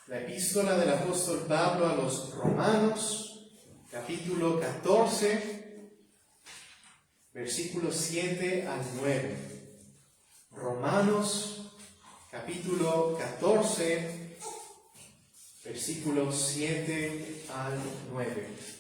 La epístola del apóstol Pablo a los Romanos, capítulo 14, versículos 7 al 9. Romanos, capítulo 14, versículos 7 al 9.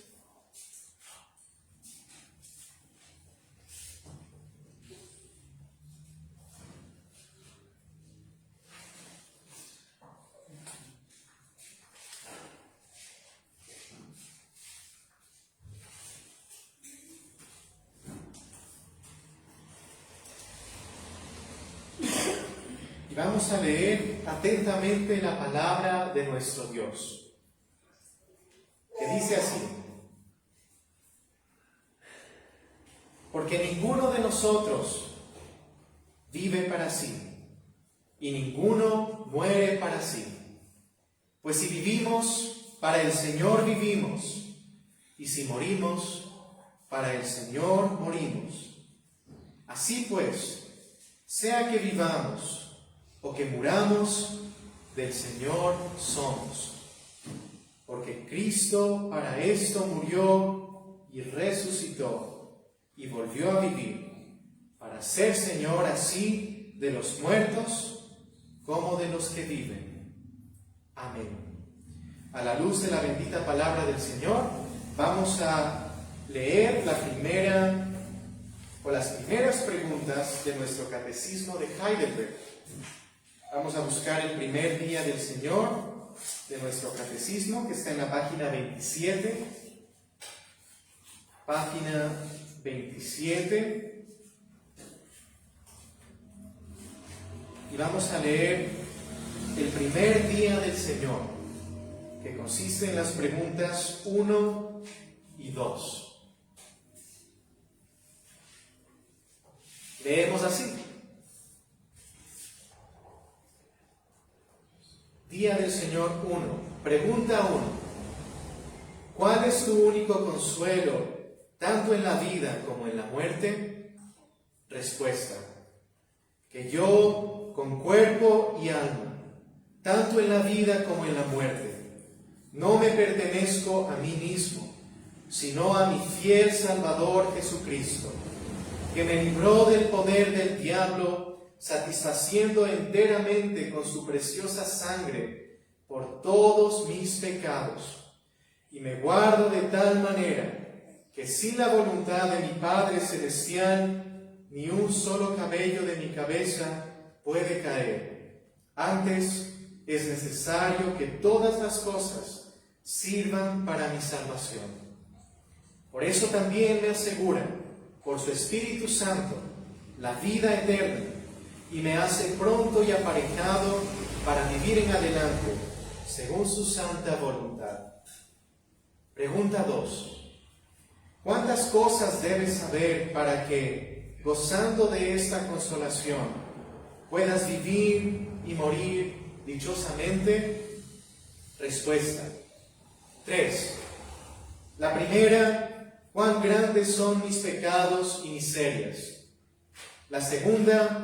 Vamos a leer atentamente la palabra de nuestro Dios, que dice así: porque ninguno de nosotros vive para sí, y ninguno muere para sí. Pues si vivimos, para el Señor vivimos, y si morimos, para el Señor morimos. Así pues, sea que vivamos o que muramos, del Señor somos. Porque Cristo para esto murió y resucitó y volvió a vivir, para ser Señor así de los muertos como de los que viven. Amén. A la luz de la bendita palabra del Señor, vamos a leer las primeras preguntas de nuestro catecismo de Heidelberg. Vamos a buscar el primer día del Señor de nuestro catecismo, que está en la página 27. Página 27. Y vamos a leer el primer día del Señor, que consiste en las preguntas 1 y 2. Leemos así. Día del Señor 1. Pregunta 1. ¿Cuál es tu único consuelo, tanto en la vida como en la muerte? Respuesta. Que yo, con cuerpo y alma, tanto en la vida como en la muerte, no me pertenezco a mí mismo, sino a mi fiel Salvador Jesucristo, que me libró del poder del diablo, satisfaciendo enteramente con su preciosa sangre por todos mis pecados, y me guardo de tal manera que sin la voluntad de mi Padre Celestial ni un solo cabello de mi cabeza puede caer. Antes es necesario que todas las cosas sirvan para mi salvación. Por eso también me asegura, por su Espíritu Santo, la vida eterna, y me hace pronto y aparejado para vivir en adelante, según su santa voluntad. Pregunta 2. ¿Cuántas cosas debes saber para que, gozando de esta consolación, puedas vivir y morir dichosamente? Respuesta. 3. La primera, ¿cuán grandes son mis pecados y miserias? La segunda,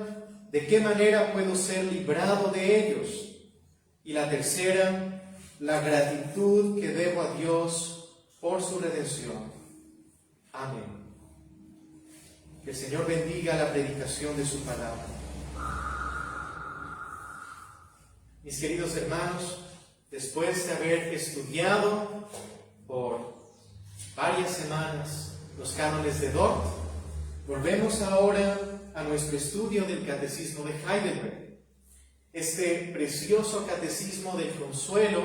¿de qué manera puedo ser librado de ellos? Y la tercera, la gratitud que debo a Dios por su redención. Amén. Que el Señor bendiga la predicación de su palabra. Mis queridos hermanos, después de haber estudiado por varias semanas los cánones de Dort, volvemos ahora a nuestro estudio del Catecismo de Heidelberg, este precioso Catecismo del Consuelo,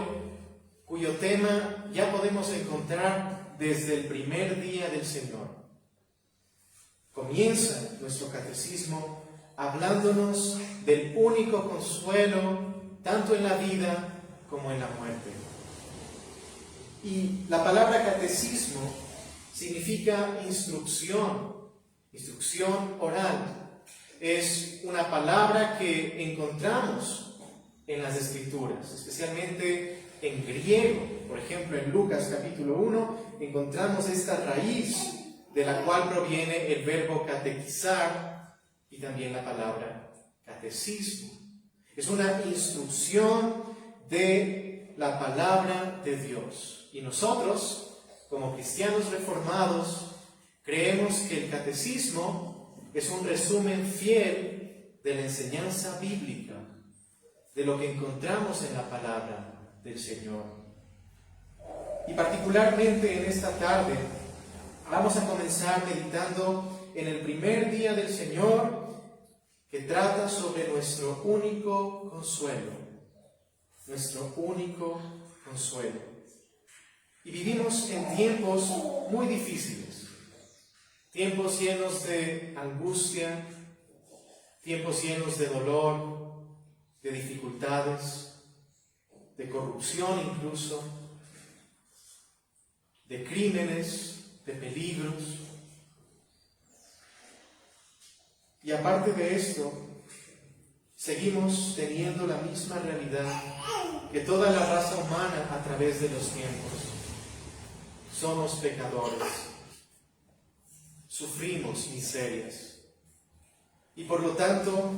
cuyo tema ya podemos encontrar desde el primer día del Señor. Comienza nuestro Catecismo hablándonos del único consuelo, tanto en la vida como en la muerte. Y la palabra catecismo significa instrucción oral. Es una palabra que encontramos en las Escrituras, especialmente en griego. Por ejemplo, en Lucas capítulo 1 encontramos esta raíz de la cual proviene el verbo catequizar y también la palabra catecismo. Es una instrucción de la palabra de Dios. Y nosotros, como cristianos reformados, creemos que el catecismo es un resumen fiel de la enseñanza bíblica, de lo que encontramos en la palabra del Señor. Y particularmente en esta tarde vamos a comenzar meditando en el primer día del Señor, que trata sobre nuestro único consuelo. Nuestro único consuelo. Y vivimos en tiempos muy difíciles, tiempos llenos de angustia, tiempos llenos de dolor, de dificultades, de corrupción incluso, de crímenes, de peligros. Y aparte de esto, seguimos teniendo la misma realidad que toda la raza humana a través de los tiempos. Somos pecadores, sufrimos miserias y por lo tanto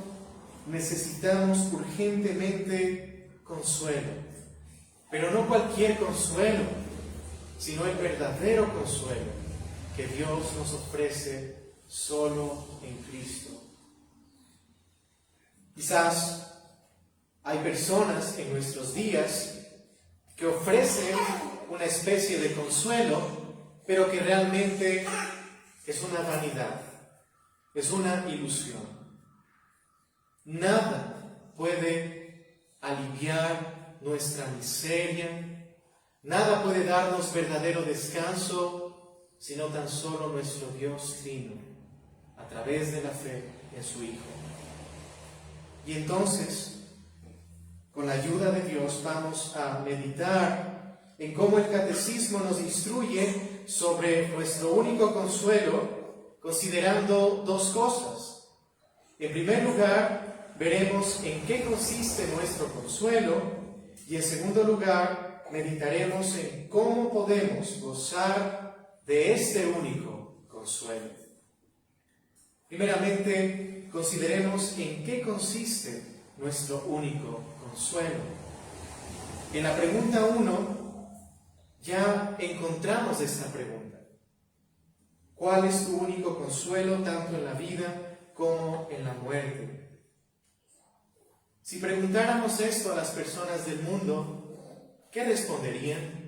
necesitamos urgentemente consuelo, pero no cualquier consuelo, sino el verdadero consuelo que Dios nos ofrece solo en Cristo. Quizás hay personas en nuestros días que ofrecen una especie de consuelo, pero que realmente es una vanidad, es una ilusión. Nada puede aliviar nuestra miseria, nada puede darnos verdadero descanso, sino tan solo nuestro Dios Trino, a través de la fe en su Hijo. Y entonces, con la ayuda de Dios, vamos a meditar en cómo el catecismo nos instruye sobre nuestro único consuelo, considerando dos cosas. En primer lugar, veremos en qué consiste nuestro consuelo, y en segundo lugar, meditaremos en cómo podemos gozar de este único consuelo. Primeramente, consideremos en qué consiste nuestro único consuelo. En la pregunta 1 ya encontramos esta pregunta. ¿Cuál es tu único consuelo tanto en la vida como en la muerte? Si preguntáramos esto a las personas del mundo, ¿qué responderían?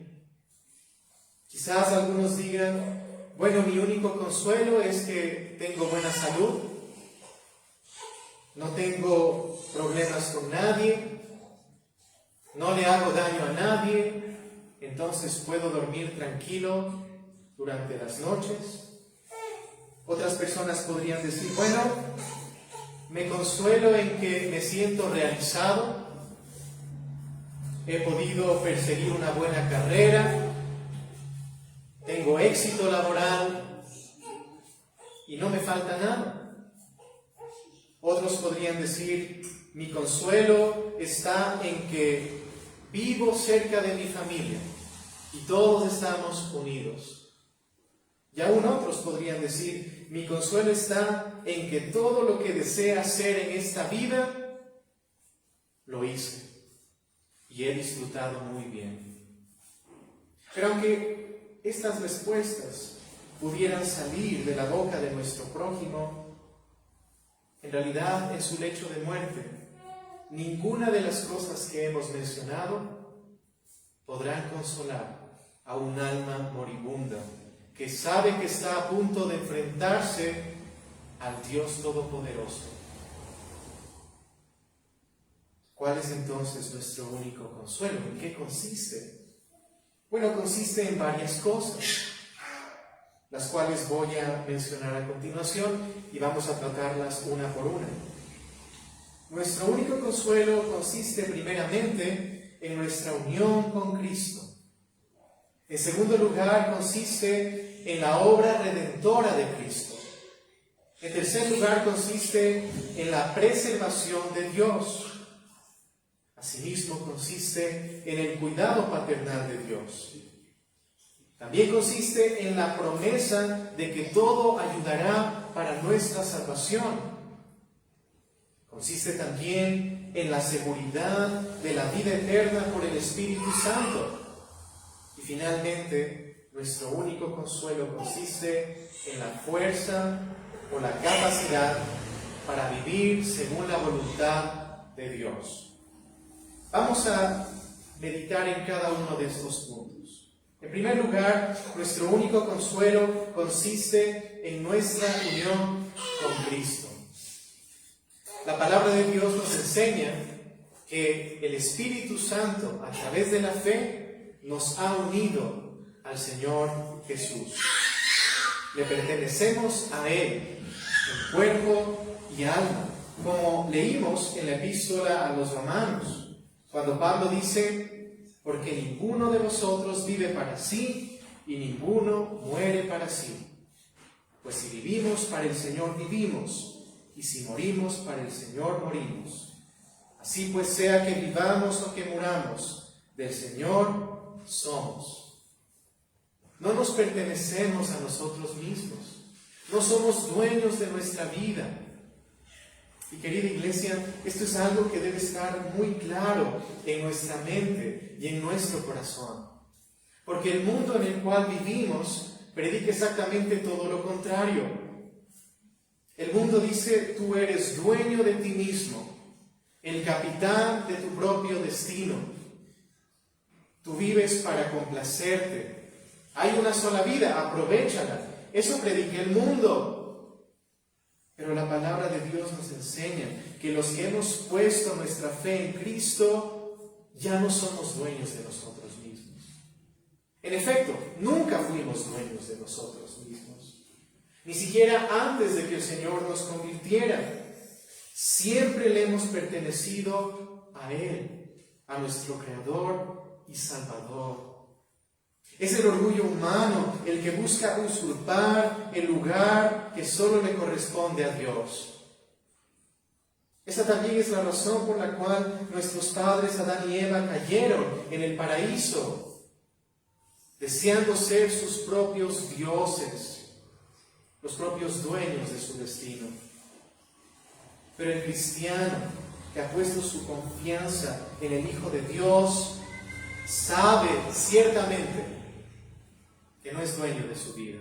Quizás algunos digan, bueno, mi único consuelo es que tengo buena salud, no tengo problemas con nadie, no le hago daño a nadie, entonces puedo dormir tranquilo durante las noches. Otras personas podrían decir, bueno, me consuelo en que me siento realizado, he podido perseguir una buena carrera, tengo éxito laboral y no me falta nada. Otros podrían decir, mi consuelo está en que vivo cerca de mi familia y todos estamos unidos. Y aún otros podrían decir, mi consuelo está en que todo lo que desea hacer en esta vida, lo hice y he disfrutado muy bien. Pero aunque estas respuestas pudieran salir de la boca de nuestro prójimo, en realidad, en su lecho de muerte, ninguna de las cosas que hemos mencionado podrán consolar a un alma moribunda que sabe que está a punto de enfrentarse al Dios Todopoderoso. ¿Cuál es entonces nuestro único consuelo? ¿En qué consiste? Bueno, consiste en varias cosas, las cuales voy a mencionar a continuación y vamos a tratarlas una por una. Nuestro único consuelo consiste primeramente en nuestra unión con Cristo. En segundo lugar, consiste en la obra redentora de Cristo. En tercer lugar, consiste en la preservación de Dios. Asimismo, consiste en el cuidado paternal de Dios. También consiste en la promesa de que todo ayudará para nuestra salvación. Consiste también en la seguridad de la vida eterna por el Espíritu Santo. Y finalmente, nuestro único consuelo consiste en la fuerza o la capacidad para vivir según la voluntad de Dios. Vamos a meditar en cada uno de estos puntos. En primer lugar, nuestro único consuelo consiste en nuestra unión con Cristo. La palabra de Dios nos enseña que el Espíritu Santo, a través de la fe, nos ha unido al Señor Jesús. Le pertenecemos a Él, en cuerpo y alma, como leímos en la epístola a los Romanos, cuando Pablo dice: porque ninguno de vosotros vive para sí y ninguno muere para sí. Pues si vivimos, para el Señor vivimos, y si morimos, para el Señor morimos. Así pues, sea que vivamos o que muramos, del Señor somos. No nos pertenecemos a nosotros mismos, no somos dueños de nuestra vida. Y querida iglesia, esto es algo que debe estar muy claro en nuestra mente y en nuestro corazón. Porque el mundo en el cual vivimos predica exactamente todo lo contrario. El mundo dice: tú eres dueño de ti mismo, el capitán de tu propio destino. Tú vives para complacerte. Hay una sola vida, aprovéchala. Eso predica el mundo. Pero la palabra de Dios nos enseña que los que hemos puesto nuestra fe en Cristo ya no somos dueños de nosotros mismos. En efecto, nunca fuimos dueños de nosotros mismos. Ni siquiera antes de que el Señor nos convirtiera. Siempre le hemos pertenecido a Él, a nuestro Creador y Salvador. Es el orgullo humano el que busca usurpar el lugar que solo le corresponde a Dios. Esa también es la razón por la cual nuestros padres Adán y Eva cayeron en el paraíso, deseando ser sus propios dioses, los propios dueños de su destino. Pero el cristiano que ha puesto su confianza en el Hijo de Dios sabe ciertamente que no es dueño de su vida.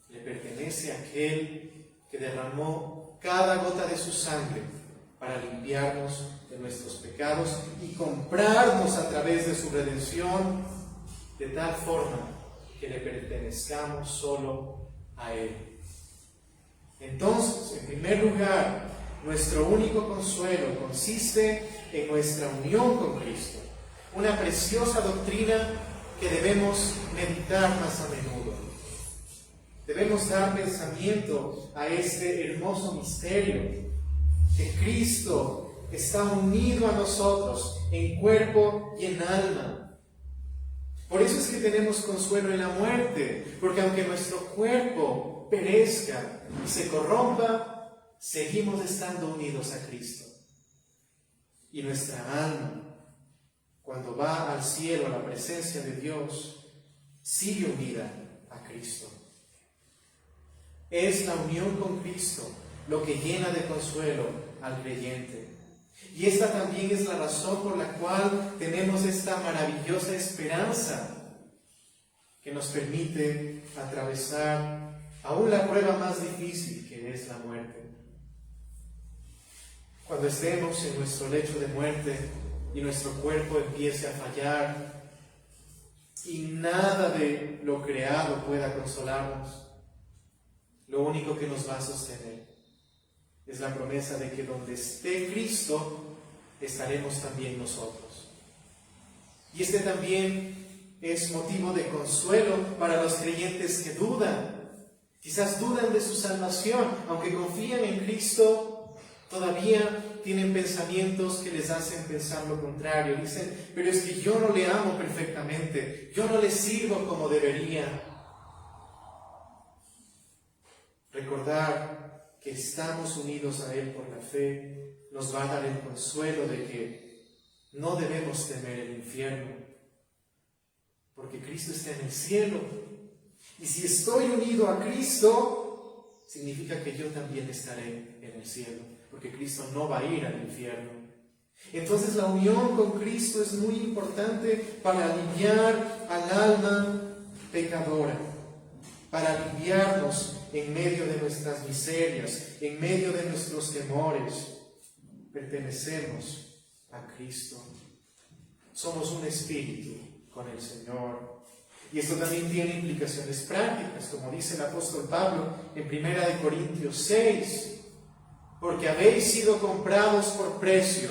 Le pertenece a aquel que derramó cada gota de su sangre para limpiarnos de nuestros pecados y comprarnos a través de su redención, de tal forma que le pertenezcamos solo a Él. Entonces, en primer lugar, nuestro único consuelo consiste en nuestra unión con Cristo, una preciosa doctrina que debemos meditar más a menudo. Debemos dar pensamiento a este hermoso misterio, que Cristo está unido a nosotros en cuerpo y en alma. Por eso es que tenemos consuelo en la muerte, porque aunque nuestro cuerpo perezca y se corrompa, seguimos estando unidos a Cristo. Y nuestra alma, cuando va al cielo a la presencia de Dios, sigue unida a Cristo. Es la unión con Cristo lo que llena de consuelo al creyente. Y esta también es la razón por la cual tenemos esta maravillosa esperanza que nos permite atravesar aún la prueba más difícil, que es la muerte. Cuando estemos en nuestro lecho de muerte y nuestro cuerpo empiece a fallar y nada de lo creado pueda consolarnos, lo único que nos va a sostener es la promesa de que donde esté Cristo, estaremos también nosotros. Y este también es motivo de consuelo para los creyentes que dudan. Quizás dudan de su salvación, aunque confían en Cristo, todavía tienen pensamientos que les hacen pensar lo contrario. Dicen: pero es que yo no le amo perfectamente, yo no le sirvo como debería. Recordar que estamos unidos a Él por la fe nos va a dar el consuelo de que no debemos temer el infierno, porque Cristo está en el cielo. Y si estoy unido a Cristo, significa que yo también estaré en el cielo, porque Cristo no va a ir al infierno. Entonces la unión con Cristo es muy importante para aliviar al alma pecadora, para aliviarnos en medio de nuestras miserias, en medio de nuestros temores. Pertenecemos a Cristo. Somos un espíritu con el Señor. Y esto también tiene implicaciones prácticas, como dice el apóstol Pablo en 1 Corintios 6, porque habéis sido comprados por precio.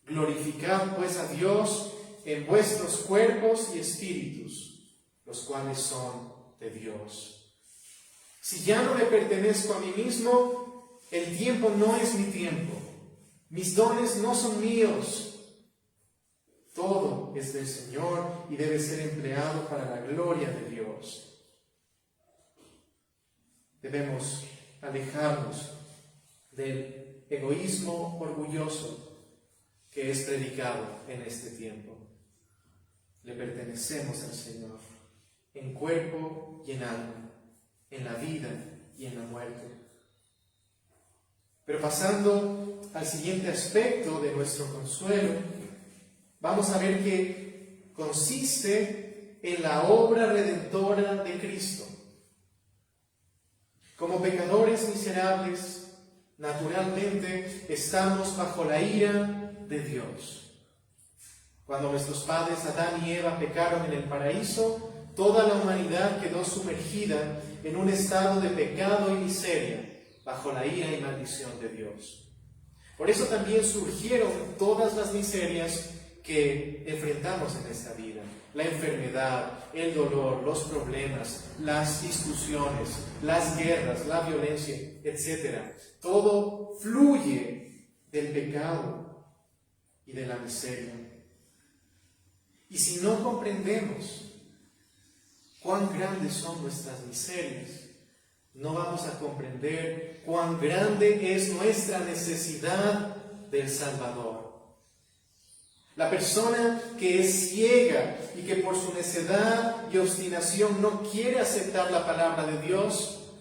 Glorificad pues a Dios en vuestros cuerpos y espíritus, los cuales son de Dios. Si ya no me pertenezco a mí mismo, el tiempo no es mi tiempo, mis dones no son míos. Todo es del Señor y debe ser empleado para la gloria de Dios. Debemos alejarnos del egoísmo orgulloso que es predicado en este tiempo. Le pertenecemos al Señor en cuerpo y en alma, en la vida y en la muerte. Pero pasando al siguiente aspecto de nuestro consuelo, vamos a ver que consiste en la obra redentora de Cristo. Como pecadores miserables, naturalmente estamos bajo la ira de Dios. Cuando nuestros padres Adán y Eva pecaron en el paraíso, toda la humanidad quedó sumergida en un estado de pecado y miseria, bajo la ira y maldición de Dios. Por eso también surgieron todas las miserias que enfrentamos en esta vida: la enfermedad, el dolor, los problemas, las discusiones, las guerras, la violencia, etc. Todo fluye del pecado y de la miseria. Y si no comprendemos cuán grandes son nuestras miserias, no vamos a comprender cuán grande es nuestra necesidad del Salvador. La persona que es ciega y que por su necedad y obstinación no quiere aceptar la palabra de Dios,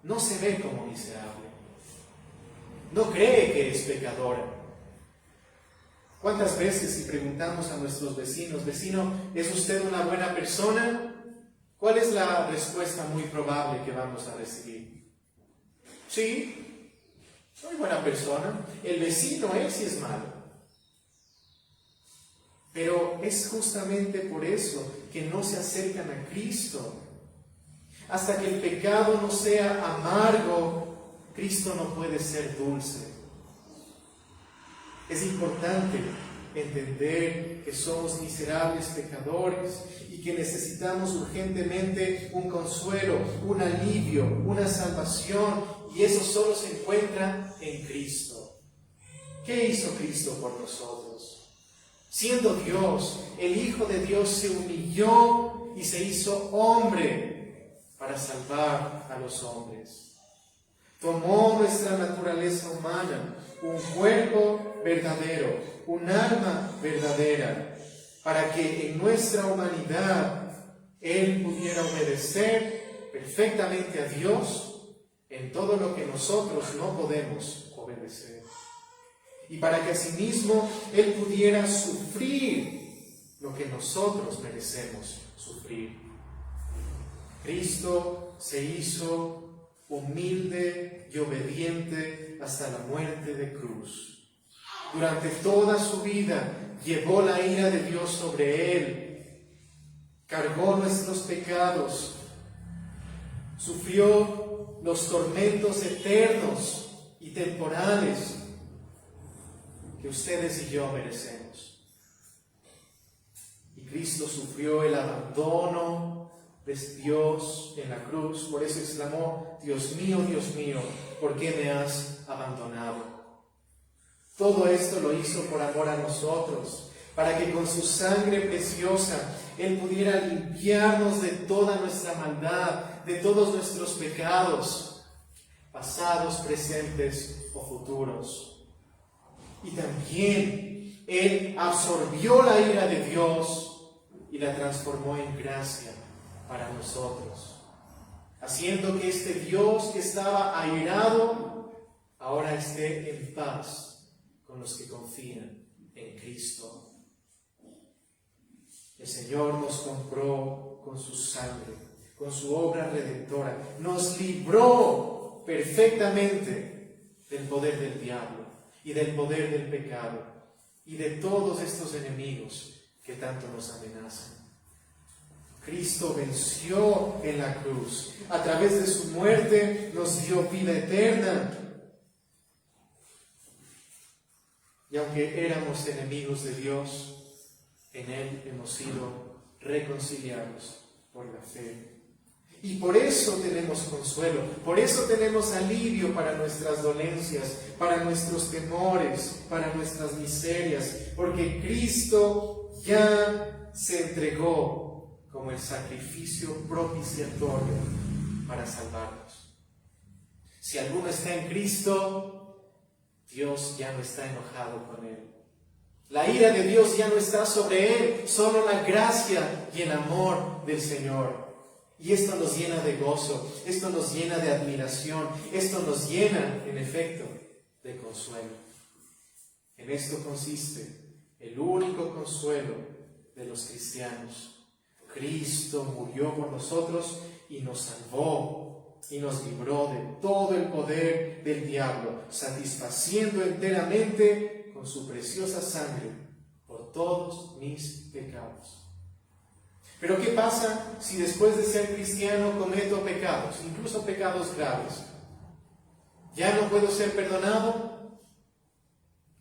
no se ve como miserable. No cree que es pecadora. ¿Cuántas veces si preguntamos a nuestros vecinos: vecino, ¿es usted una buena persona?, ¿cuál es la respuesta muy probable que vamos a recibir? Sí, soy buena persona. El vecino, él sí es malo. Pero es justamente por eso que no se acercan a Cristo. Hasta que el pecado no sea amargo, Cristo no puede ser dulce. Es importante entender que somos miserables pecadores y que necesitamos urgentemente un consuelo, un alivio, una salvación, y eso solo se encuentra en Cristo. ¿Qué hizo Cristo por nosotros? Siendo Dios, el Hijo de Dios se humilló y se hizo hombre para salvar a los hombres. Tomó nuestra naturaleza humana, un cuerpo verdadero, un alma verdadera, para que en nuestra humanidad Él pudiera obedecer perfectamente a Dios en todo lo que nosotros no podemos obedecer. Y para que asimismo Él pudiera sufrir lo que nosotros merecemos sufrir. Cristo se hizo humilde y obediente hasta la muerte de cruz. Durante toda su vida llevó la ira de Dios sobre Él, cargó nuestros pecados, sufrió los tormentos eternos y temporales que ustedes y yo merecemos. Y Cristo sufrió el abandono de Dios en la cruz. Por eso exclamó: Dios mío, ¿por qué me has abandonado? Todo esto lo hizo por amor a nosotros, para que con su sangre preciosa Él pudiera limpiarnos de toda nuestra maldad, de todos nuestros pecados, pasados, presentes o futuros. Y también Él absorbió la ira de Dios y la transformó en gracia para nosotros. haciendo que este Dios que estaba airado ahora esté en paz con los que confían en Cristo. El Señor nos compró con su sangre, con su obra redentora, nos libró perfectamente del poder del diablo y del poder del pecado y de todos estos enemigos que tanto nos amenazan. Cristo venció en la cruz. A través de su muerte nos dio vida eterna. Y aunque éramos enemigos de Dios, en Él hemos sido reconciliados por la fe. Y por eso tenemos consuelo, por eso tenemos alivio para nuestras dolencias, para nuestros temores, para nuestras miserias, porque Cristo ya se entregó como el sacrificio propiciatorio para salvarnos. Si alguno está en Cristo, Dios ya no está enojado con él. La ira de Dios ya no está sobre él, solo la gracia y el amor del Señor. Y esto nos llena de gozo, esto nos llena de admiración, esto nos llena, en efecto, de consuelo. En esto consiste el único consuelo de los cristianos. Cristo murió por nosotros y nos salvó y nos libró de todo el poder del diablo, satisfaciendo enteramente con su preciosa sangre por todos mis pecados. Pero ¿qué pasa si después de ser cristiano cometo pecados, incluso pecados graves? ¿Ya no puedo ser perdonado?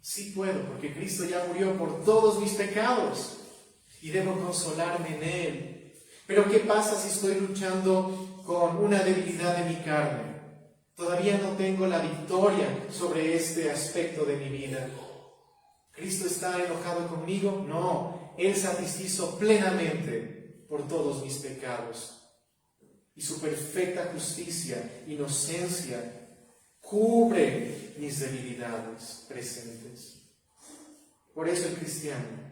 Sí puedo, porque Cristo ya murió por todos mis pecados y debo consolarme en Él. Pero ¿qué pasa si estoy luchando con una debilidad de mi carne? Todavía no tengo la victoria sobre este aspecto de mi vida. ¿Cristo está enojado conmigo? No, Él satisfizo plenamente por todos mis pecados. Y su perfecta justicia, inocencia, cubre mis debilidades presentes. Por eso el cristiano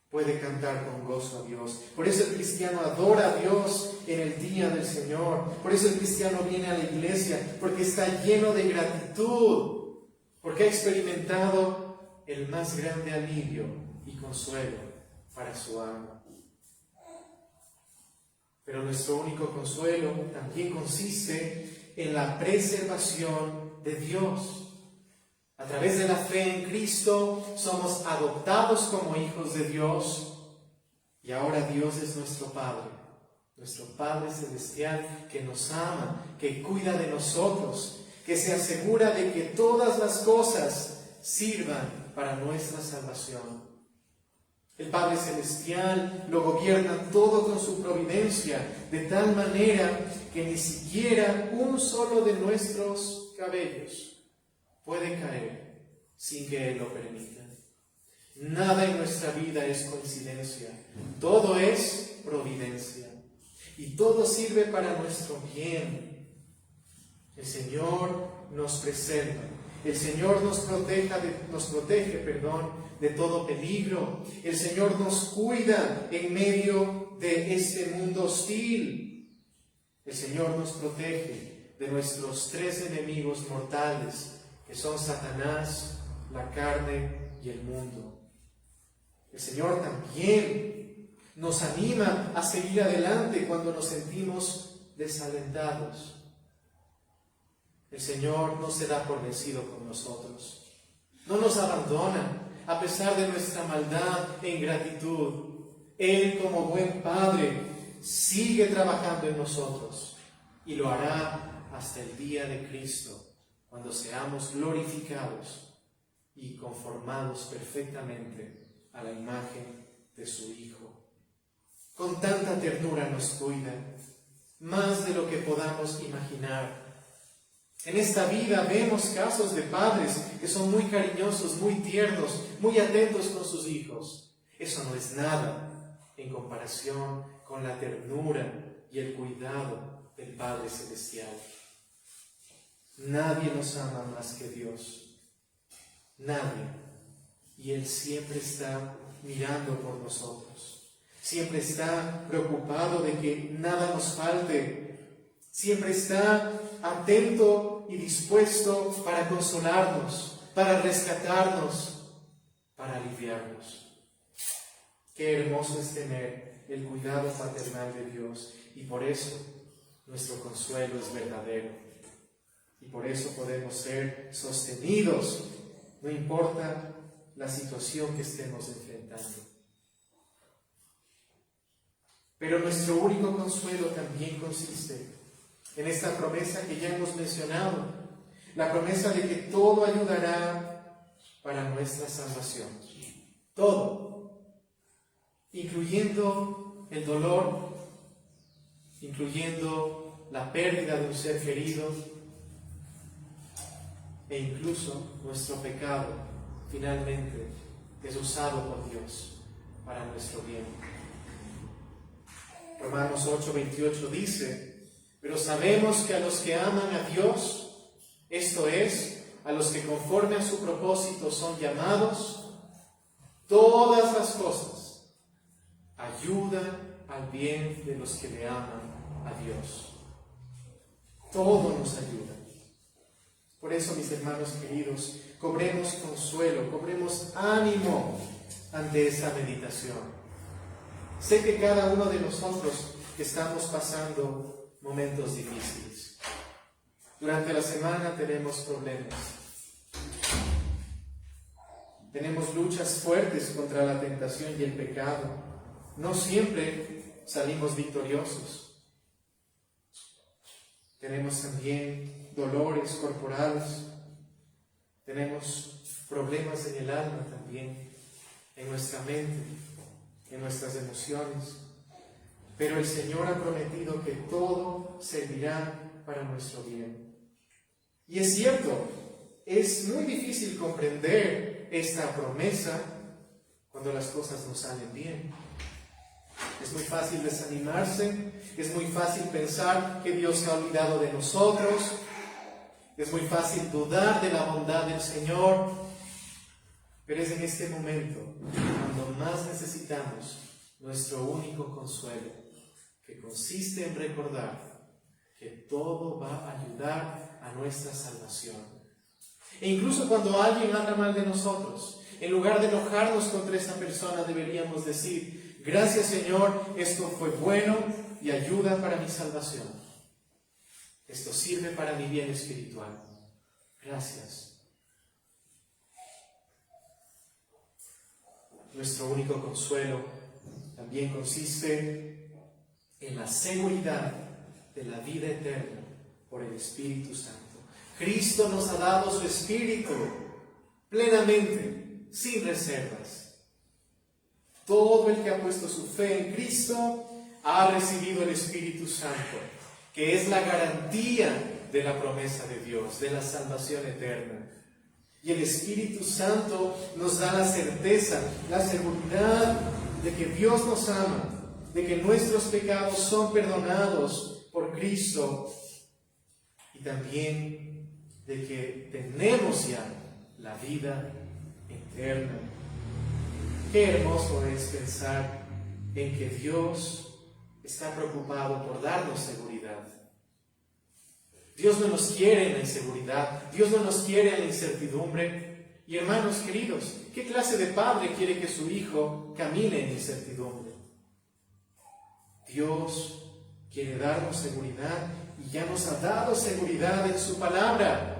puede cantar con gozo a Dios. Por eso el cristiano adora a Dios en el día del Señor. Por eso el cristiano viene a la iglesia, porque está lleno de gratitud, porque ha experimentado el más grande alivio y consuelo para su alma. Pero nuestro único consuelo también consiste en la preservación de Dios. A través de la fe en Cristo somos adoptados como hijos de Dios y ahora Dios es nuestro Padre celestial que nos ama, que cuida de nosotros, que se asegura de que todas las cosas sirvan para nuestra salvación. El Padre Celestial lo gobierna todo con su providencia, de tal manera que ni siquiera un solo de nuestros cabellos puede caer sin que Él lo permita. Nada en nuestra vida es coincidencia, todo es providencia y todo sirve para nuestro bien. El Señor nos preserva, el Señor nos protege de todo peligro. El Señor nos cuida en medio de este mundo hostil. El Señor nos protege de nuestros tres enemigos mortales, que son Satanás, la carne y el mundo. El Señor también nos anima a seguir adelante cuando nos sentimos desalentados. El Señor no se da por vencido con nosotros. No nos abandona a pesar de nuestra maldad e ingratitud. Él, como buen Padre, sigue trabajando en nosotros y lo hará hasta el día de Cristo, cuando seamos glorificados y conformados perfectamente a la imagen de su Hijo. Con tanta ternura nos cuida, más de lo que podamos imaginar. En esta vida vemos casos de padres que son muy cariñosos, muy tiernos, muy atentos con sus hijos. Eso no es nada en comparación con la ternura y el cuidado del Padre Celestial. Nadie nos ama más que Dios. Nadie. Y Él siempre está mirando por nosotros. Siempre está preocupado de que nada nos falte. Siempre está atento y dispuesto para consolarnos, para rescatarnos, para aliviarnos. Qué hermoso es tener el cuidado paternal de Dios, y por eso nuestro consuelo es verdadero. Y por eso podemos ser sostenidos, no importa la situación que estemos enfrentando. Pero nuestro único consuelo también consiste en esta promesa que ya hemos mencionado, la promesa de que todo ayudará para nuestra salvación. Todo, incluyendo el dolor, incluyendo la pérdida de un ser querido, e incluso nuestro pecado finalmente es usado por Dios para nuestro bien. Romanos 8:28 dice: pero sabemos que a los que aman a Dios, esto es, a los que conforme a su propósito son llamados, todas las cosas ayudan al bien de los que le aman a Dios. Todo nos ayuda. Por eso, mis hermanos queridos, cobremos consuelo, cobremos ánimo ante esta meditación. Sé que cada uno de nosotros estamos pasando momentos difíciles. Durante la semana tenemos problemas. Tenemos luchas fuertes contra la tentación y el pecado. No siempre salimos victoriosos. Tenemos también dolores corporales. Tenemos problemas en el alma también, en nuestra mente, en nuestras emociones. Pero el Señor ha prometido que todo servirá para nuestro bien. Y es cierto, es muy difícil comprender esta promesa cuando las cosas no salen bien. Es muy fácil desanimarse, es muy fácil pensar que Dios se ha olvidado de nosotros, es muy fácil dudar de la bondad del Señor, pero es en este momento cuando más necesitamos nuestro único consuelo, que consiste en recordar que todo va a ayudar a nuestra salvación. E incluso cuando alguien habla mal de nosotros, en lugar de enojarnos contra esa persona, deberíamos decir: gracias, Señor, esto fue bueno y ayuda para mi salvación. Esto sirve para mi bien espiritual. Gracias. Nuestro único consuelo también consiste en la seguridad de la vida eterna por el Espíritu Santo. Cristo nos ha dado su Espíritu plenamente, sin reservas. Todo el que ha puesto su fe en Cristo ha recibido el Espíritu Santo, que es la garantía de la promesa de Dios, de la salvación eterna. Y el Espíritu Santo nos da la certeza, la seguridad de que Dios nos ama, de que nuestros pecados son perdonados por Cristo y también de que tenemos ya la vida eterna. Qué hermoso es pensar en que Dios está preocupado por darnos seguridad. Dios no nos quiere en la inseguridad, Dios no nos quiere en la incertidumbre. Y hermanos queridos, ¿qué clase de padre quiere que su hijo camine en incertidumbre? Dios quiere darnos seguridad y ya nos ha dado seguridad en su palabra.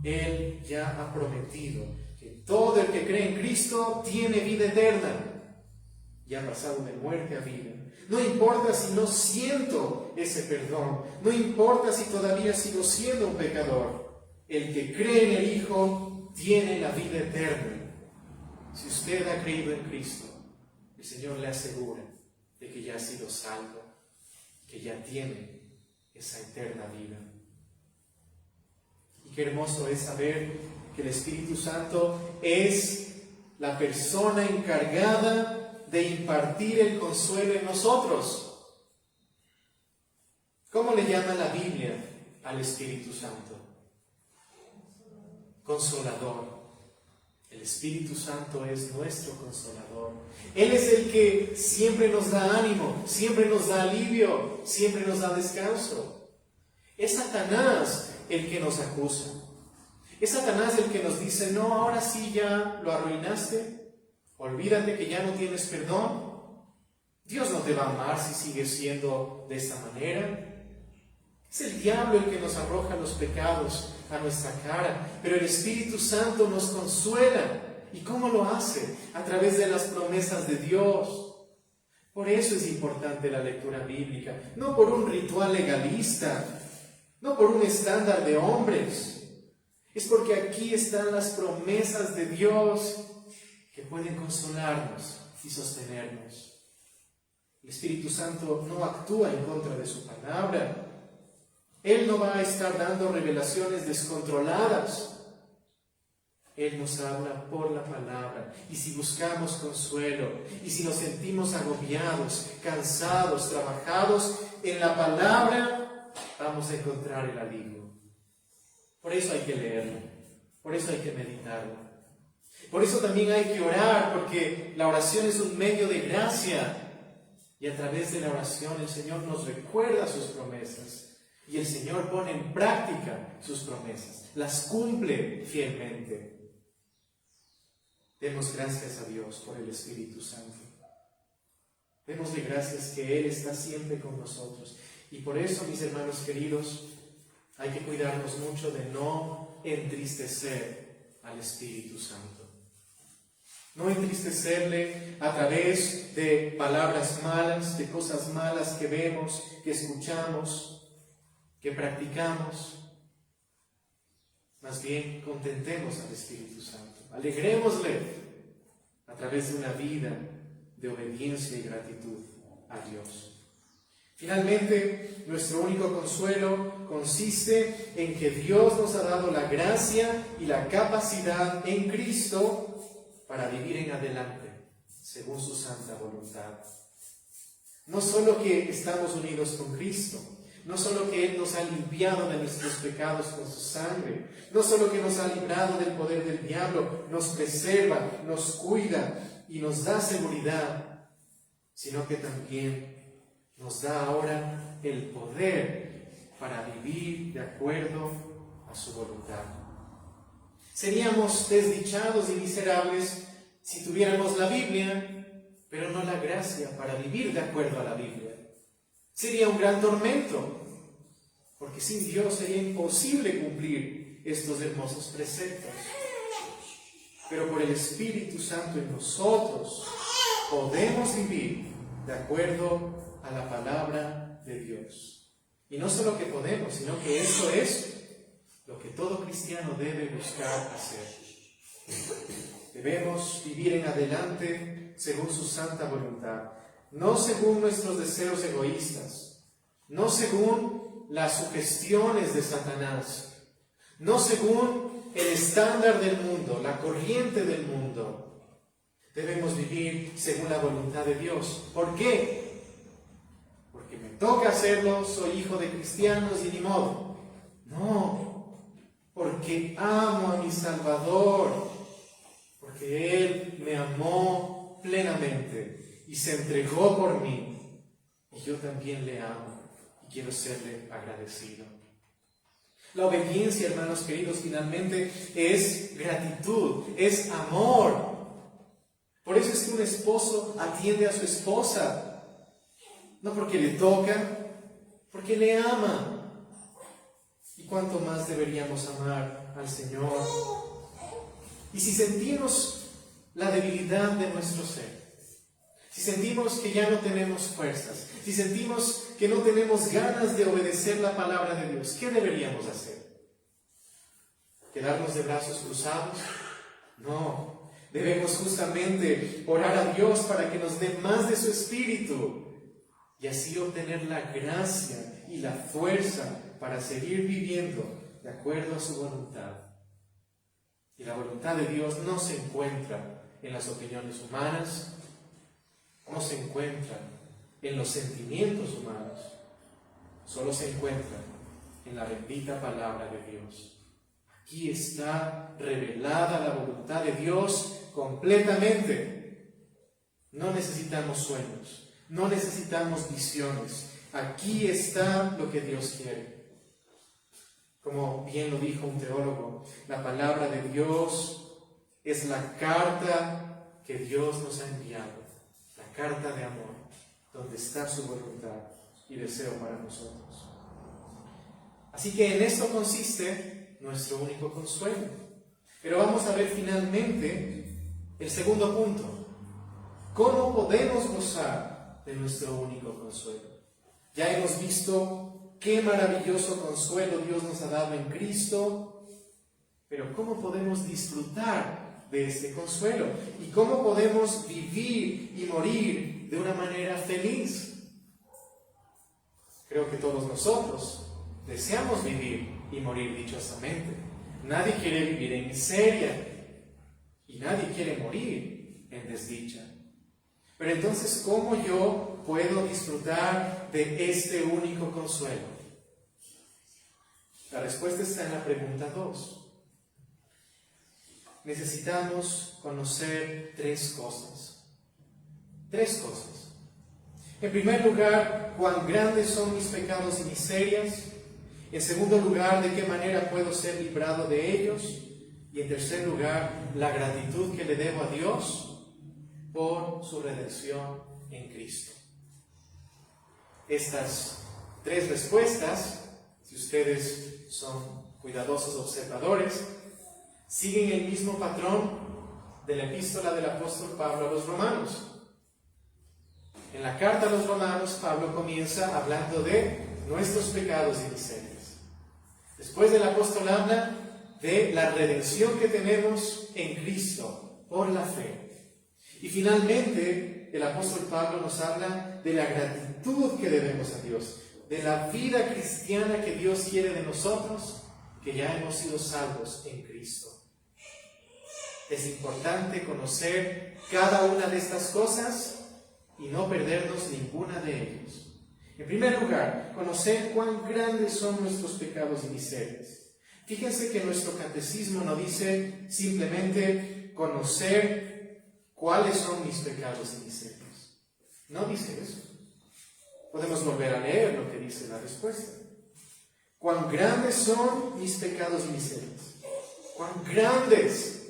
Él ya ha prometido que todo el que cree en Cristo tiene vida eterna y ha pasado de muerte a vida. No importa si no siento ese perdón, no importa si todavía sigo siendo un pecador. El que cree en el Hijo tiene la vida eterna. Si usted ha creído en Cristo, el Señor le asegura de que ya ha sido salvo, que ya tiene esa eterna vida. Y qué hermoso es saber que el Espíritu Santo es la persona encargada de impartir el consuelo en nosotros. ¿Cómo le llama la Biblia al Espíritu Santo? Consolador. El El Espíritu Santo es nuestro consolador. Él es el que siempre nos da ánimo, siempre nos da alivio, siempre nos da descanso. Es Satanás el que nos acusa. Es Satanás el que nos dice, no, ahora sí ya lo arruinaste. Olvídate que ya no tienes perdón. Dios no te va a amar si sigues siendo de esta manera. Es el diablo el que nos arroja los pecados a nuestra cara, pero el Espíritu Santo nos consuela. ¿Y cómo lo hace? A través de las promesas de Dios. Por eso es importante la lectura bíblica, no por un ritual legalista, no por un estándar de hombres. Es porque aquí están las promesas de Dios que pueden consolarnos y sostenernos. El Espíritu Santo no actúa en contra de su palabra. Él no va a estar dando revelaciones descontroladas. Él nos habla por la palabra. Y si buscamos consuelo, y si nos sentimos agobiados, cansados, trabajados, en la palabra vamos a encontrar el alivio. Por eso hay que leerlo, por eso hay que meditarlo. Por eso también hay que orar, porque la oración es un medio de gracia. Y a través de la oración el Señor nos recuerda sus promesas. Y el Señor pone en práctica sus promesas, las cumple fielmente. Demos gracias a Dios por el Espíritu Santo. Démosle gracias que Él está siempre con nosotros. Y por eso, mis hermanos queridos, hay que cuidarnos mucho de no entristecer al Espíritu Santo. No entristecerle a través de palabras malas, de cosas malas que vemos, que escuchamos, que practicamos. Más bien, contentemos al Espíritu Santo. Alegrémosle a través de una vida de obediencia y gratitud a Dios. Finalmente, nuestro único consuelo consiste en que Dios nos ha dado la gracia y la capacidad en Cristo para vivir en adelante, según su santa voluntad. No solo que estamos unidos con Cristo, no solo que Él nos ha limpiado de nuestros pecados con su sangre, no solo que nos ha librado del poder del diablo, nos preserva, nos cuida y nos da seguridad, sino que también nos da ahora el poder para vivir de acuerdo a su voluntad. Seríamos desdichados y miserables si tuviéramos la Biblia, pero no la gracia para vivir de acuerdo a la Biblia. Sería un gran tormento, porque sin Dios sería imposible cumplir estos hermosos preceptos. Pero por el Espíritu Santo en nosotros podemos vivir de acuerdo a la palabra de Dios. Y no solo que podemos, sino que eso es lo que todo cristiano debe buscar hacer. Debemos vivir en adelante según su santa voluntad, no según nuestros deseos egoístas, no según las sugestiones de Satanás, no según el estándar del mundo, la corriente del mundo. Debemos vivir según la voluntad de Dios. ¿Por qué? Porque me toca hacerlo, soy hijo de cristianos y ni modo. No, porque amo a mi Salvador, porque Él me amó plenamente y se entregó por mí, y yo también le amo y quiero serle agradecido. La obediencia, hermanos queridos, finalmente es gratitud, es amor. Por eso es que un esposo atiende a su esposa, no porque le toca, porque le ama. ¿Y cuánto más deberíamos amar al Señor? Y si sentimos la debilidad de nuestro ser, si sentimos que ya no tenemos fuerzas, si sentimos que no tenemos ganas de obedecer la palabra de Dios, ¿qué deberíamos hacer? ¿Quedarnos de brazos cruzados? No, debemos justamente orar a Dios para que nos dé más de su Espíritu y así obtener la gracia y la fuerza para seguir viviendo de acuerdo a su voluntad. Y la voluntad de Dios no se encuentra en las opiniones humanas, no se encuentra en los sentimientos humanos, solo se encuentra en la bendita palabra de Dios. Aquí está revelada la voluntad de Dios completamente. No necesitamos sueños, no necesitamos visiones. Aquí está lo que Dios quiere. Como bien lo dijo un teólogo, la palabra de Dios es la carta que Dios nos ha enviado, la carta de amor, donde está su voluntad y deseo para nosotros. Así que en esto consiste nuestro único consuelo. Pero vamos a ver finalmente el segundo punto. ¿Cómo podemos gozar de nuestro único consuelo? Ya hemos visto qué maravilloso consuelo Dios nos ha dado en Cristo, pero ¿cómo podemos disfrutar de este consuelo? ¿Y cómo podemos vivir y morir de una manera feliz? Creo que todos nosotros deseamos vivir y morir dichosamente. Nadie quiere vivir en miseria y nadie quiere morir en desdicha. Pero entonces, ¿cómo yo puedo disfrutar de este único consuelo? La respuesta está en la pregunta 2. Necesitamos conocer tres cosas. Tres cosas. En primer lugar, cuán grandes son mis pecados y miserias. En segundo lugar, de qué manera puedo ser librado de ellos. Y en tercer lugar, la gratitud que le debo a Dios por su redención en Cristo. Estas tres respuestas, si ustedes son cuidadosos observadores, siguen el mismo patrón de la epístola del apóstol Pablo a los romanos. En la carta a los romanos, Pablo comienza hablando de nuestros pecados y miserias. Después el apóstol habla de la redención que tenemos en Cristo por la fe. Y finalmente, el apóstol Pablo nos habla de la gratitud que debemos a Dios, de la vida cristiana que Dios quiere de nosotros, que ya hemos sido salvos en Cristo. Es importante conocer cada una de estas cosas y no perdernos ninguna de ellas. En primer lugar, conocer cuán grandes son nuestros pecados y miserias. Fíjense que nuestro catecismo no dice simplemente conocer ¿cuáles son mis pecados y miserias? No dice eso. Podemos volver a leer lo que dice la respuesta. ¿Cuán grandes son mis pecados y miserias? ¿Cuán grandes?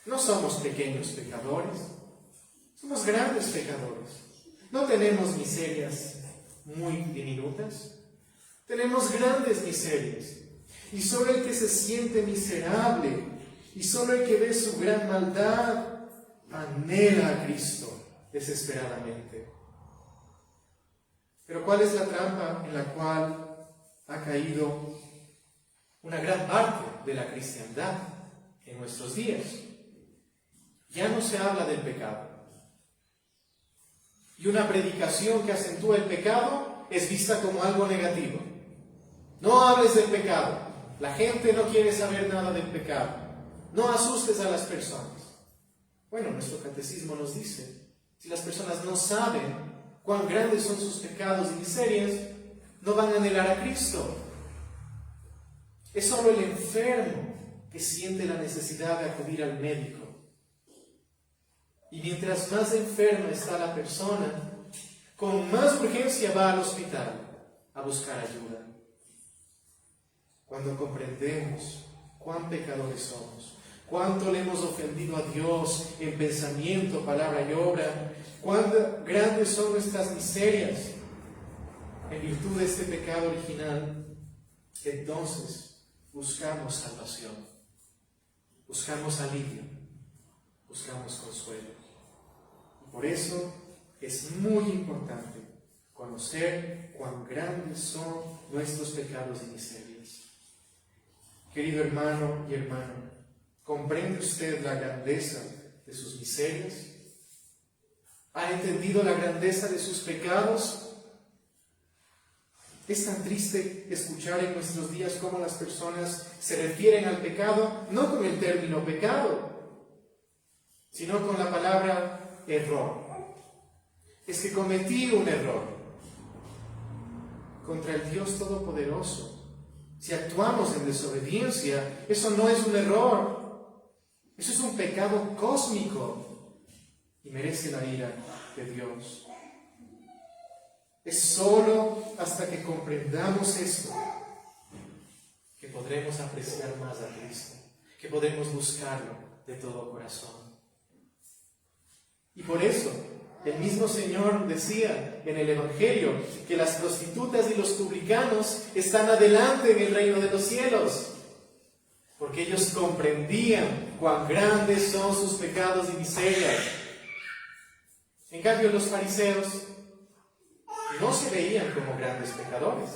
No somos pequeños pecadores, somos grandes pecadores. No tenemos miserias muy diminutas, tenemos grandes miserias. Y solo el que se siente miserable y solo el que ve su gran maldad anhela a Cristo desesperadamente. Pero ¿cuál es la trampa en la cual ha caído una gran parte de la cristiandad en nuestros días? Ya no se habla del pecado. Y una predicación que acentúa el pecado es vista como algo negativo. No hables del pecado. La gente no quiere saber nada del pecado. No asustes a las personas. Bueno, nuestro catecismo nos dice, si las personas no saben cuán grandes son sus pecados y miserias, no van a anhelar a Cristo. Es solo el enfermo que siente la necesidad de acudir al médico. Y mientras más enferma está la persona, con más urgencia va al hospital a buscar ayuda. Cuando comprendemos cuán pecadores somos, cuánto le hemos ofendido a Dios en pensamiento, palabra y obra, cuán grandes son nuestras miserias en virtud de este pecado original, entonces buscamos salvación, buscamos alivio, buscamos consuelo. Y por eso es muy importante conocer cuán grandes son nuestros pecados y miserias. Querido hermano y hermana, ¿comprende usted la grandeza de sus miserias? ¿Ha entendido la grandeza de sus pecados? Es tan triste escuchar en nuestros días cómo las personas se refieren al pecado, no con el término pecado, sino con la palabra error. Es que cometí un error contra el Dios Todopoderoso. Si actuamos en desobediencia, eso no es un error. Eso es un pecado cósmico y merece la ira de Dios. Es solo hasta que comprendamos esto que podremos apreciar más a Cristo, que podremos buscarlo de todo corazón. Y por eso, el mismo Señor decía en el Evangelio que las prostitutas y los publicanos están adelante en el reino de los cielos, porque ellos comprendían cuán grandes son sus pecados y miserias. En cambio, los fariseos no se veían como grandes pecadores.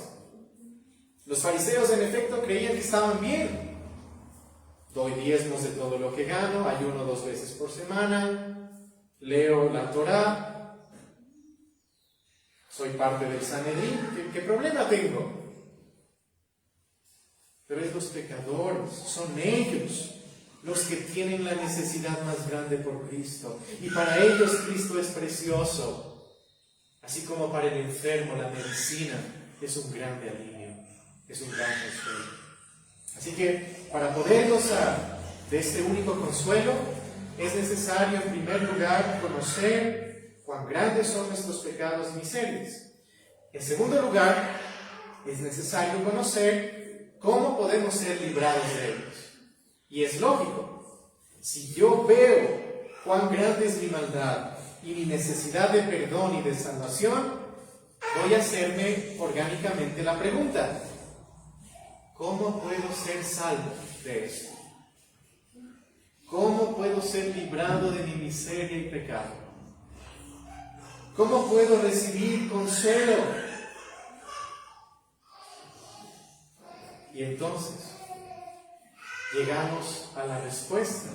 Los fariseos, en efecto, creían que estaban bien. Doy diezmos de todo lo que gano, ayuno 2 veces por semana, leo la Torá, soy parte del Sanedrín. ¿Qué problema tengo? Pero es los pecadores, son ellos los que tienen la necesidad más grande por Cristo. Y para ellos Cristo es precioso. Así como para el enfermo la medicina es un grande alivio, es un gran consuelo. Así que para poder gozar de este único consuelo, es necesario en primer lugar conocer cuán grandes son nuestros pecados y miserias. En segundo lugar, es necesario conocer cómo podemos ser librados de ellos. Y es lógico, si yo veo cuán grande es mi maldad y mi necesidad de perdón y de salvación, voy a hacerme orgánicamente la pregunta: ¿cómo puedo ser salvo de esto? ¿Cómo puedo ser librado de mi miseria y pecado? ¿Cómo puedo recibir consuelo? Y entonces llegamos a la respuesta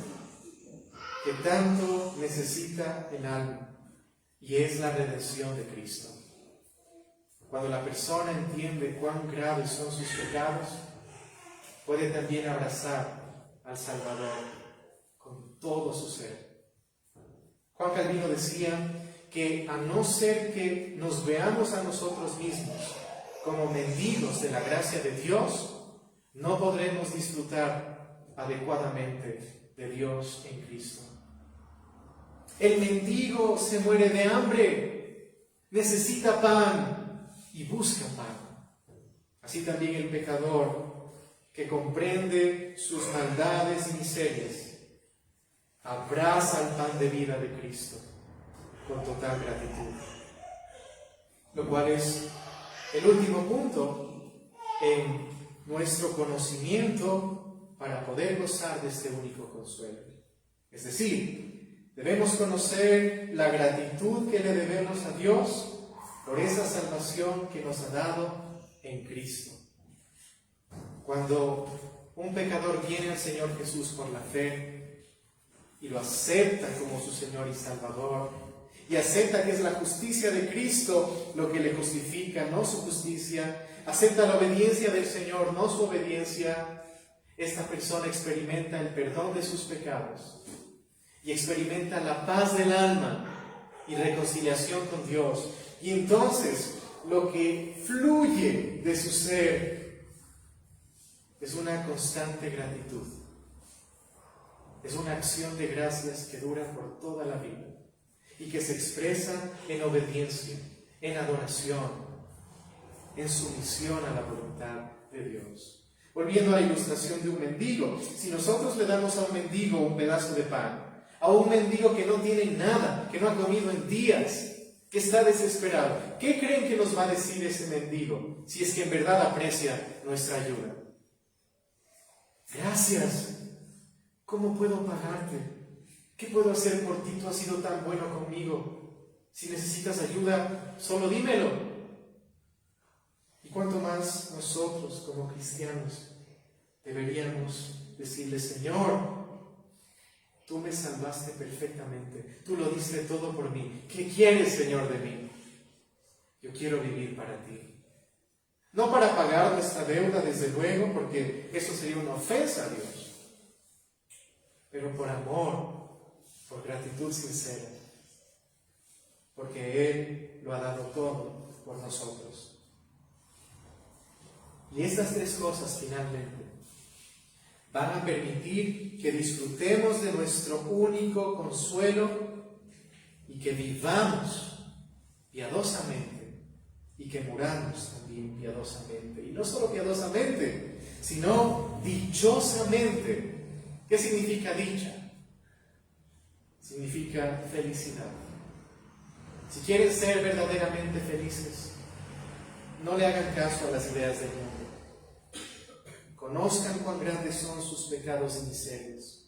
que tanto necesita el alma, y es la redención de Cristo. Cuando la persona entiende cuán graves son sus pecados, puede también abrazar al Salvador con todo su ser. Juan Calvino decía que a no ser que nos veamos a nosotros mismos como mendigos de la gracia de Dios, no podremos disfrutar adecuadamente de Dios en Cristo. El mendigo se muere de hambre, necesita pan y busca pan. Así también el pecador, que comprende sus maldades y miserias, abraza el pan de vida de Cristo con total gratitud. Lo cual es el último punto en nuestro conocimiento para poder gozar de este único consuelo. Es decir, debemos conocer la gratitud que le debemos a Dios por esa salvación que nos ha dado en Cristo. Cuando un pecador viene al Señor Jesús por la fe y lo acepta como su Señor y Salvador, y acepta que es la justicia de Cristo lo que le justifica, no su justicia, acepta la obediencia del Señor, no su obediencia, esta persona experimenta el perdón de sus pecados y experimenta la paz del alma y reconciliación con Dios. Y entonces lo que fluye de su ser es una constante gratitud. Es una acción de gracias que dura por toda la vida y que se expresa en obediencia, en adoración, en sumisión a la voluntad de Dios. Volviendo a la ilustración de un mendigo, si nosotros le damos a un mendigo un pedazo de pan, a un mendigo que no tiene nada, que no ha comido en días, que está desesperado, ¿qué creen que nos va a decir ese mendigo si es que en verdad aprecia nuestra ayuda? Gracias. ¿Cómo puedo pagarte? ¿Qué puedo hacer por ti? Tú has sido tan bueno conmigo. Si necesitas ayuda, solo dímelo. Y cuánto más nosotros como cristianos deberíamos decirle: Señor, tú me salvaste perfectamente, tú lo diste todo por mí. ¿Qué quieres, Señor, de mí? Yo quiero vivir para ti. No para pagar nuestra deuda, desde luego, porque eso sería una ofensa a Dios, pero por amor, por gratitud sincera, porque Él lo ha dado todo por nosotros. Y estas tres cosas finalmente van a permitir que disfrutemos de nuestro único consuelo y que vivamos piadosamente y que muramos también piadosamente. Y no solo piadosamente, sino dichosamente. ¿Qué significa dicha? Significa felicidad. Si quieren ser verdaderamente felices, no le hagan caso a las ideas del mundo. Conozcan cuán grandes son sus pecados y miserias.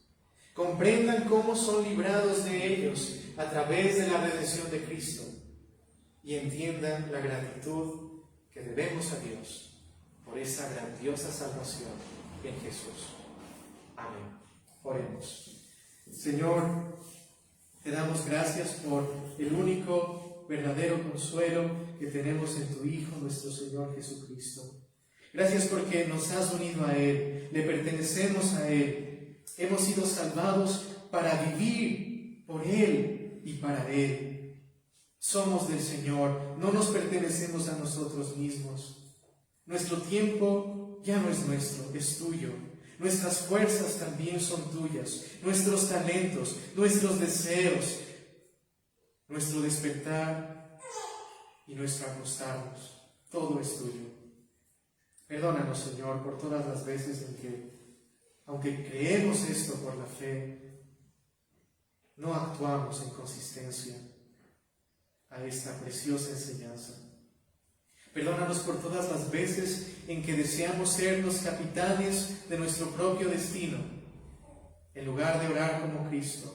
Comprendan cómo son librados de ellos a través de la redención de Cristo. Y entiendan la gratitud que debemos a Dios por esa grandiosa salvación en Jesús. Amén. Oremos. Señor, te damos gracias por el único verdadero consuelo que tenemos en tu Hijo, nuestro Señor Jesucristo. Gracias porque nos has unido a Él, le pertenecemos a Él, hemos sido salvados para vivir por Él y para Él. Somos del Señor, no nos pertenecemos a nosotros mismos. Nuestro tiempo ya no es nuestro, es tuyo. Nuestras fuerzas también son tuyas, nuestros talentos, nuestros deseos, nuestro despertar y nuestro acostarnos, todo es tuyo. Perdónanos, Señor, por todas las veces en que, aunque creemos esto por la fe, no actuamos en consistencia a esta preciosa enseñanza. Perdónanos por todas las veces en que deseamos ser los capitanes de nuestro propio destino, en lugar de orar como Cristo: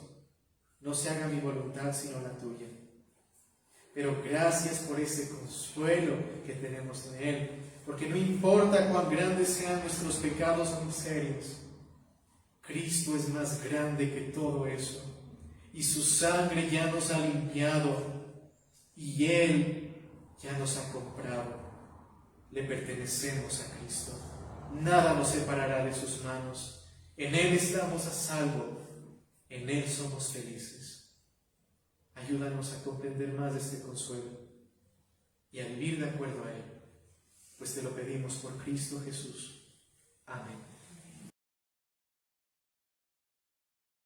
no se haga mi voluntad sino la tuya. Pero gracias por ese consuelo que tenemos en Él, porque no importa cuán grandes sean nuestros pecados o miserias, Cristo es más grande que todo eso, y su sangre ya nos ha limpiado, y Él ya nos ha comprado. Le pertenecemos a Cristo. Nada nos separará de sus manos. En Él estamos a salvo. En Él somos felices. Ayúdanos a comprender más de este consuelo y a vivir de acuerdo a Él, pues te lo pedimos por Cristo Jesús. Amén.